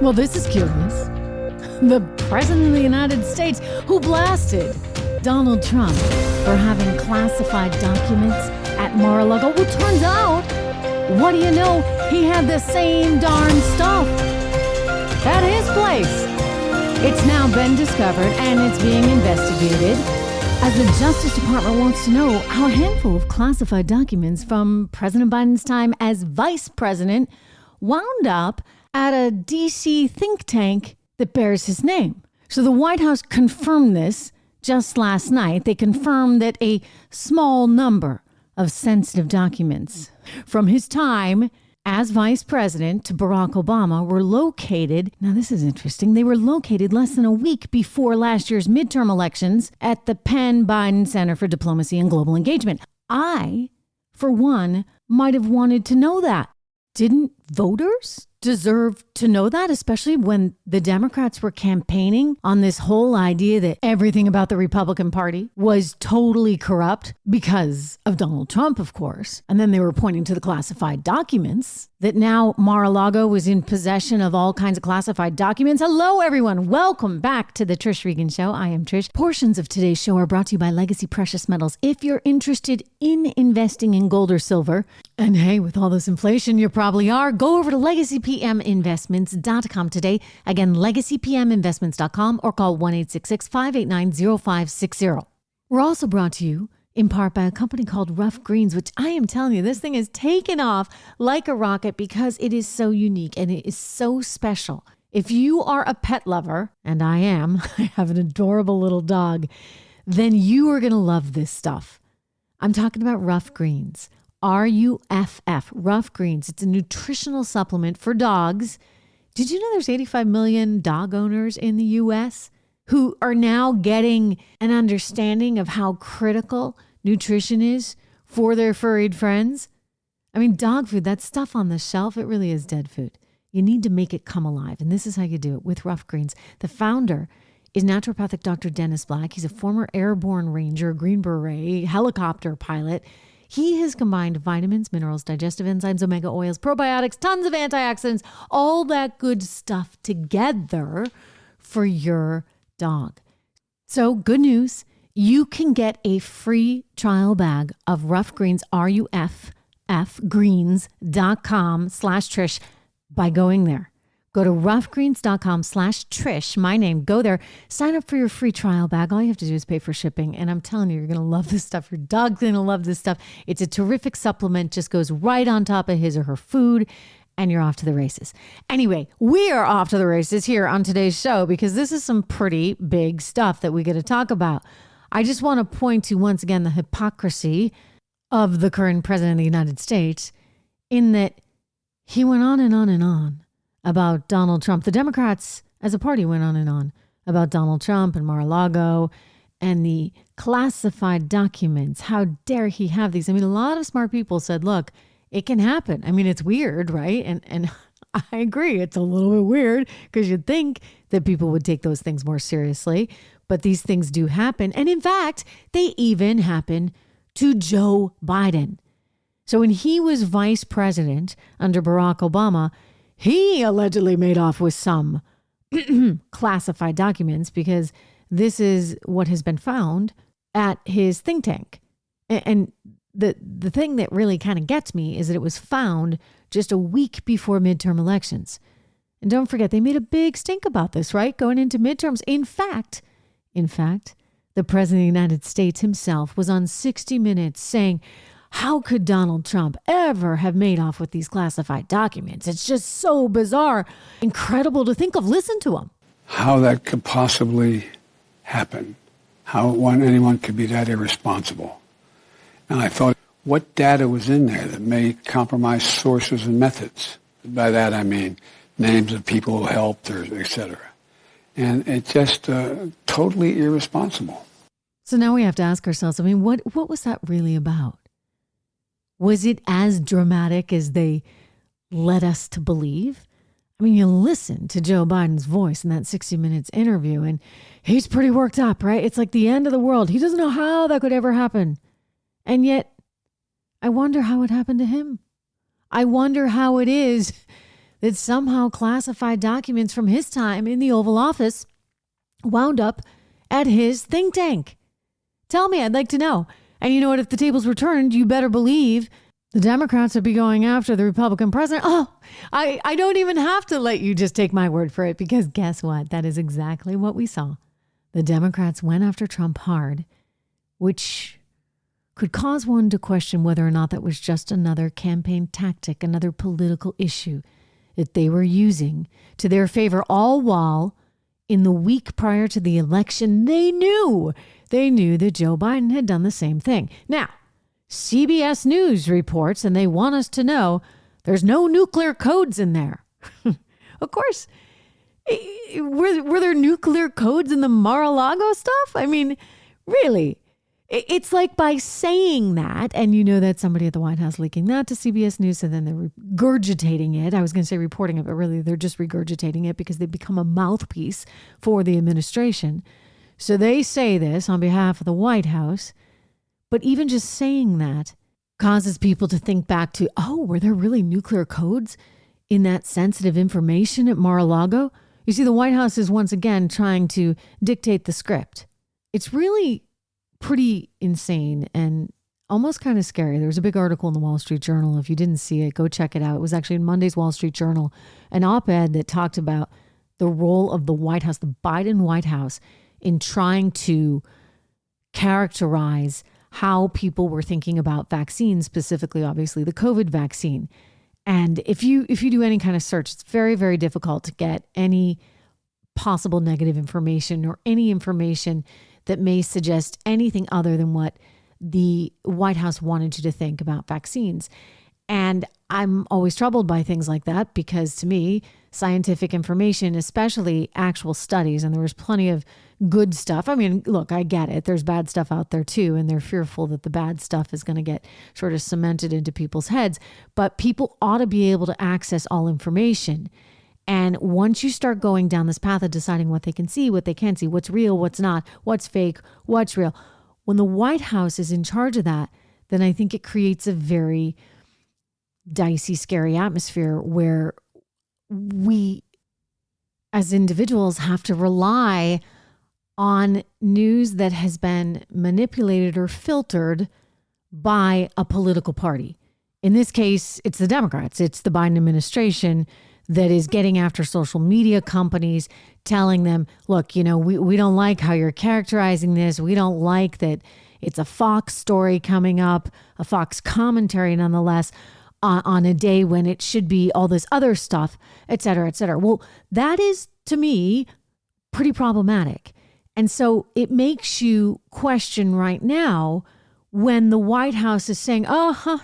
Well, this is curious. The President of the United States who blasted Donald Trump for having classified documents at Mar-a-Lago. Well, turns out, what do you know? He had the same darn stuff at his place. It's now been discovered and it's being investigated as the Justice Department wants to know how a handful of classified documents from President Biden's time as vice president wound up at a D.C. think tank that bears his name. So the White House confirmed this just last night. They confirmed that a small number of sensitive documents from his time as vice president to Barack Obama were located. Now, this is interesting. They were located less than a week before last year's midterm elections at the Penn Biden Center for Diplomacy and Global Engagement. I, for one, might have wanted to know that. Didn't voters deserve to know that, especially when the Democrats were campaigning on this whole idea that everything about the Republican Party was totally corrupt because of Donald Trump, of course. And then they were pointing to the classified documents, that now Mar-a-Lago was in possession of all kinds of classified documents. Hello, everyone. Welcome back to the Trish Regan Show. I am Trish. Portions of today's show are brought to you by Legacy Precious Metals. If you're interested in investing in gold or silver, and hey, with all this inflation, you probably are, go over to LegacyPMInvestments.com today. Again, LegacyPMInvestments.com or call 1-866-589-0560. We're also brought to you in part by a company called Rough Greens, which I am telling you, this thing has taken off like a rocket because it is so unique and it is so special. If you are a pet lover, and I am, I have an adorable little dog, then you are going to love this stuff. I'm talking about Rough Greens. RUFF, Rough Greens. It's a nutritional supplement for dogs. Did you know there's 85 million dog owners in the U.S. who are now getting an understanding of how critical nutrition is for their furried friends? I mean, dog food, that stuff on the shelf, it really is dead food. You need to make it come alive. And this is how you do it with Rough Greens. The founder is naturopathic Dr. Dennis Black. He's a former airborne ranger, Green Beret, helicopter pilot. He has combined vitamins, minerals, digestive enzymes, omega oils, probiotics, tons of antioxidants, all that good stuff together for your dog. So good news, you can get a free trial bag of Rough Greens, ruffgreens.com/Trish by going there. Go to roughgreens.com/Trish, my name. Go there, sign up for your free trial bag. All you have to do is pay for shipping. And I'm telling you, you're going to love this stuff. Your dog's going to love this stuff. It's a terrific supplement, just goes right on top of his or her food, and you're off to the races. Anyway, we are off to the races here on today's show because this is some pretty big stuff that we get to talk about. I just want to point to, once again, the hypocrisy of the current president of the United States in that he went on and on and on about Donald Trump. The Democrats as a party went on and on about Donald Trump and Mar-a-Lago and the classified documents. How dare he have these? I mean, a lot of smart people said, look, it can happen. I mean, it's weird, right? And I agree. It's a little bit weird because you'd think that people would take those things more seriously. But these things do happen. And in fact, they even happen to Joe Biden. So when he was vice president under Barack Obama, he allegedly made off with some classified documents because this is what has been found at his think tank. And the thing that really kind of gets me is that it was found just a week before midterm elections. And don't forget, they made a big stink about this, right? Going into midterms. In fact, the president of the United States himself was on 60 Minutes saying, how could Donald Trump ever have made off with these classified documents? It's just so bizarre, incredible to think of. Listen to him. How that could possibly happen, how anyone could be that irresponsible. And I thought, what data was in there that may compromise sources and methods? By that I mean names of people who helped, or et cetera. And it's just totally irresponsible. So now we have to ask ourselves, I mean, what was that really about? Was it as dramatic as they led us to believe? I mean, you listen to Joe Biden's voice in that 60 Minutes interview, and he's pretty worked up, right? It's like the end of the world. He doesn't know how that could ever happen. And yet, I wonder how it happened to him. I wonder how it is that somehow classified documents from his time in the Oval Office wound up at his think tank. Tell me, I'd like to know. And you know what? If the tables were turned, you better believe the Democrats would be going after the Republican president. Oh, I don't even have to let you just take my word for it, because guess what? That is exactly what we saw. The Democrats went after Trump hard, which could cause one to question whether or not that was just another campaign tactic, another political issue that they were using to their favor, all while in the week prior to the election, they knew that Joe Biden had done the same thing. Now, CBS News reports, and they want us to know, there's no nuclear codes in there. Of course, were there nuclear codes in the Mar-a-Lago stuff? I mean, really? It's like by saying that, and you know that somebody at the White House leaking that to CBS News, and then they're regurgitating it. I was going to say reporting it, but really they're just regurgitating it because they've become a mouthpiece for the administration. So they say this on behalf of the White House, but even just saying that causes people to think back to, oh, were there really nuclear codes in that sensitive information at Mar-a-Lago? You see, the White House is once again trying to dictate the script. It's really pretty insane and almost kind of scary. There was a big article in the Wall Street Journal. If you didn't see it, go check it out. It was actually in Monday's Wall Street Journal, an op-ed that talked about the role of the White House, the Biden White House, in trying to characterize how people were thinking about vaccines, specifically, obviously, the COVID vaccine. And if you do any kind of search, it's very, very difficult to get any possible negative information or any information that may suggest anything other than what the White House wanted you to think about vaccines. And I'm always troubled by things like that, because to me, scientific information, especially actual studies, and there was plenty of good stuff. I mean, look, I get it. There's bad stuff out there too, and they're fearful that the bad stuff is going to get sort of cemented into people's heads. But people ought to be able to access all information. And once you start going down this path of deciding what they can see, what they can't see, what's real, what's not, what's fake, what's real, when the White House is in charge of that, then I think it creates a very dicey, scary atmosphere where we as individuals have to rely on news that has been manipulated or filtered by a political party. In this case, it's the Democrats. It's the Biden administration that is getting after social media companies, telling them, look, you know, we don't like how you're characterizing this. We don't like that it's a Fox story coming up, a Fox commentary nonetheless, on a day when it should be all this other stuff, et cetera, et cetera. Well, that is, to me, pretty problematic. And so it makes you question right now when the White House is saying,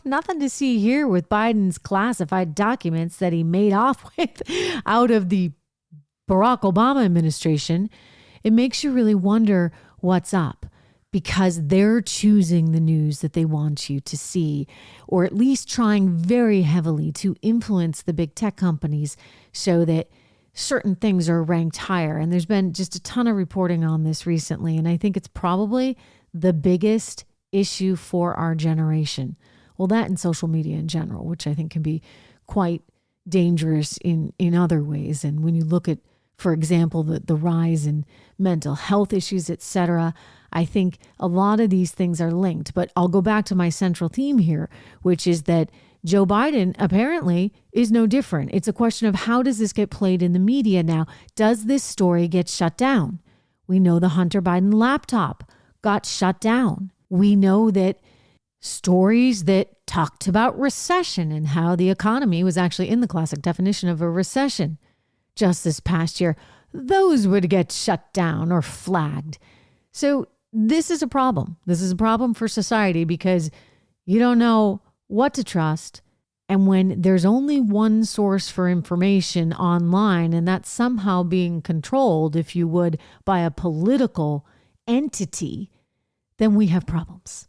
nothing to see here with Biden's classified documents that he made off with out of the Barack Obama administration. It makes you really wonder what's up, because they're choosing the news that they want you to see, or at least trying very heavily to influence the big tech companies so that certain things are ranked higher. And there's been just a ton of reporting on this recently. And I think it's probably the biggest issue for our generation. Well, that and social media in general, which I think can be quite dangerous in other ways. And when you look at, for example, the rise in mental health issues, et cetera, I think a lot of these things are linked. But I'll go back to my central theme here, which is that Joe Biden apparently is no different. It's a question of how does this get played in the media now? Does this story get shut down? We know the Hunter Biden laptop got shut down. We know that stories that talked about recession and how the economy was actually in the classic definition of a recession just this past year, those would get shut down or flagged. So this is a problem. This is a problem for society because you don't know what to trust. And when there's only one source for information online, and that's somehow being controlled, if you would, by a political entity, then we have problems.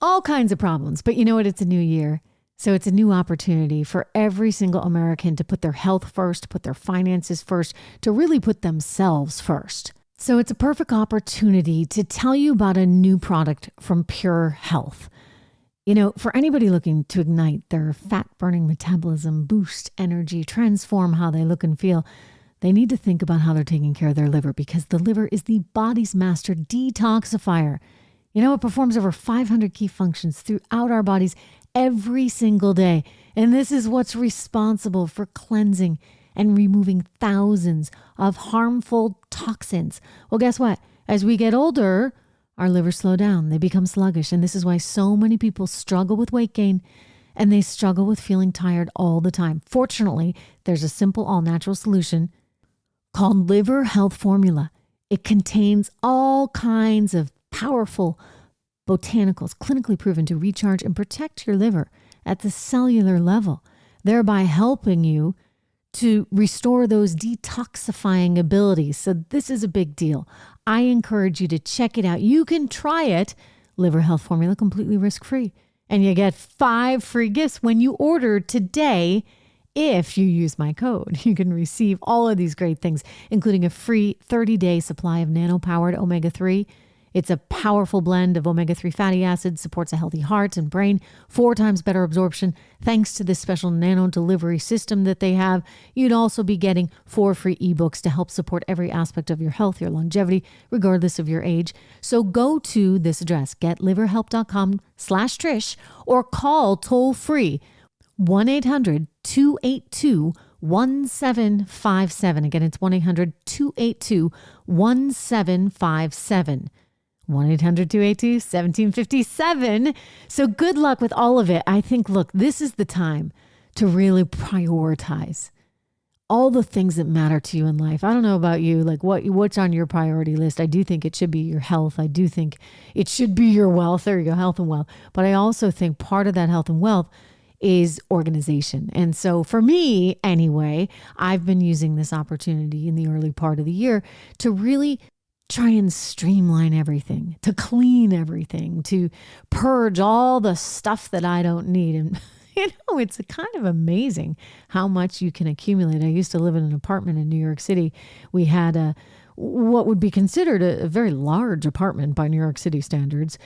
All kinds of problems. But you know what? It's a new year. So it's a new opportunity for every single American to put their health first, put their finances first, to really put themselves first. So it's a perfect opportunity to tell you about a new product from Pure Health. For anybody looking to ignite their fat-burning metabolism, boost energy, transform how they look and feel, they need to think about how they're taking care of their liver, because the liver is the body's master detoxifier. It performs over 500 key functions throughout our bodies every single day. And this is what's responsible for cleansing and removing thousands of harmful toxins. Well, guess what? As we get older, our livers slow down. They become sluggish. And this is why so many people struggle with weight gain, and they struggle with feeling tired all the time. Fortunately, there's a simple all-natural solution called Liver Health Formula. It contains all kinds of powerful botanicals clinically proven to recharge and protect your liver at the cellular level, thereby helping you to restore those detoxifying abilities. So this is a big deal. I encourage you to check it out. You can try it, Liver Health Formula, completely risk-free. And you get 5 free gifts when you order today. If you use my code, you can receive all of these great things, including a free 30-day supply of nano-powered omega-3. It's a powerful blend of omega-3 fatty acids, supports a healthy heart and brain, 4 times better absorption thanks to this special nano delivery system that they have. You'd also be getting 4 free ebooks to help support every aspect of your health, your longevity, regardless of your age. So go to this address, getliverhelp.com/Trish, or call toll free 1-800-282-1757. Again, it's 1-800-282-1757. 1-800-282-1757. So good luck with all of it. I think, look, this is the time to really prioritize all the things that matter to you in life. I don't know about you, like what's on your priority list. I do think it should be your health. I do think it should be your wealth. There you go, health and wealth. But I also think part of that health and wealth is organization. And so for me, anyway, I've been using this opportunity in the early part of the year to really try and streamline everything, to clean everything, to purge all the stuff that I don't need. And it's kind of amazing how much you can accumulate. I used to live in an apartment in New York City. We had what would be considered a very large apartment by New York City standards.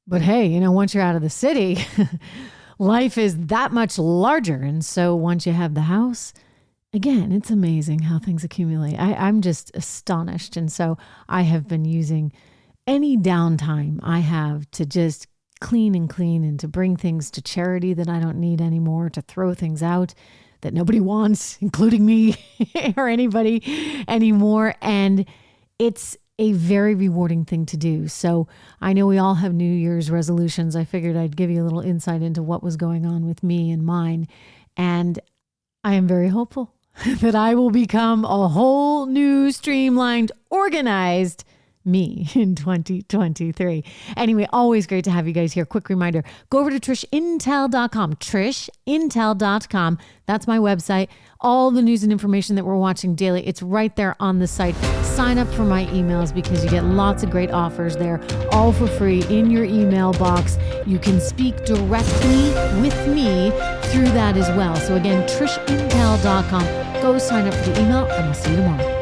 But hey, once you're out of the city, life is that much larger. And so once you have the house, again, it's amazing how things accumulate. I'm just astonished. And so I have been using any downtime I have to just clean and to bring things to charity that I don't need anymore, to throw things out that nobody wants, including me or anybody anymore. And it's a very rewarding thing to do. So I know we all have New Year's resolutions. I figured I'd give you a little insight into what was going on with me and mine. And I am very hopeful that I will become a whole new, streamlined, organized me in 2023. Anyway, always great to have you guys here. Quick reminder, go over to trishintel.com, trishintel.com. That's my website. All the news and information that we're watching daily, it's right there on the site. Sign up for my emails because you get lots of great offers there, all for free in your email box. You can speak directly with me through that as well. So again, trishintel.com. Go sign up for the email and I'll see you tomorrow.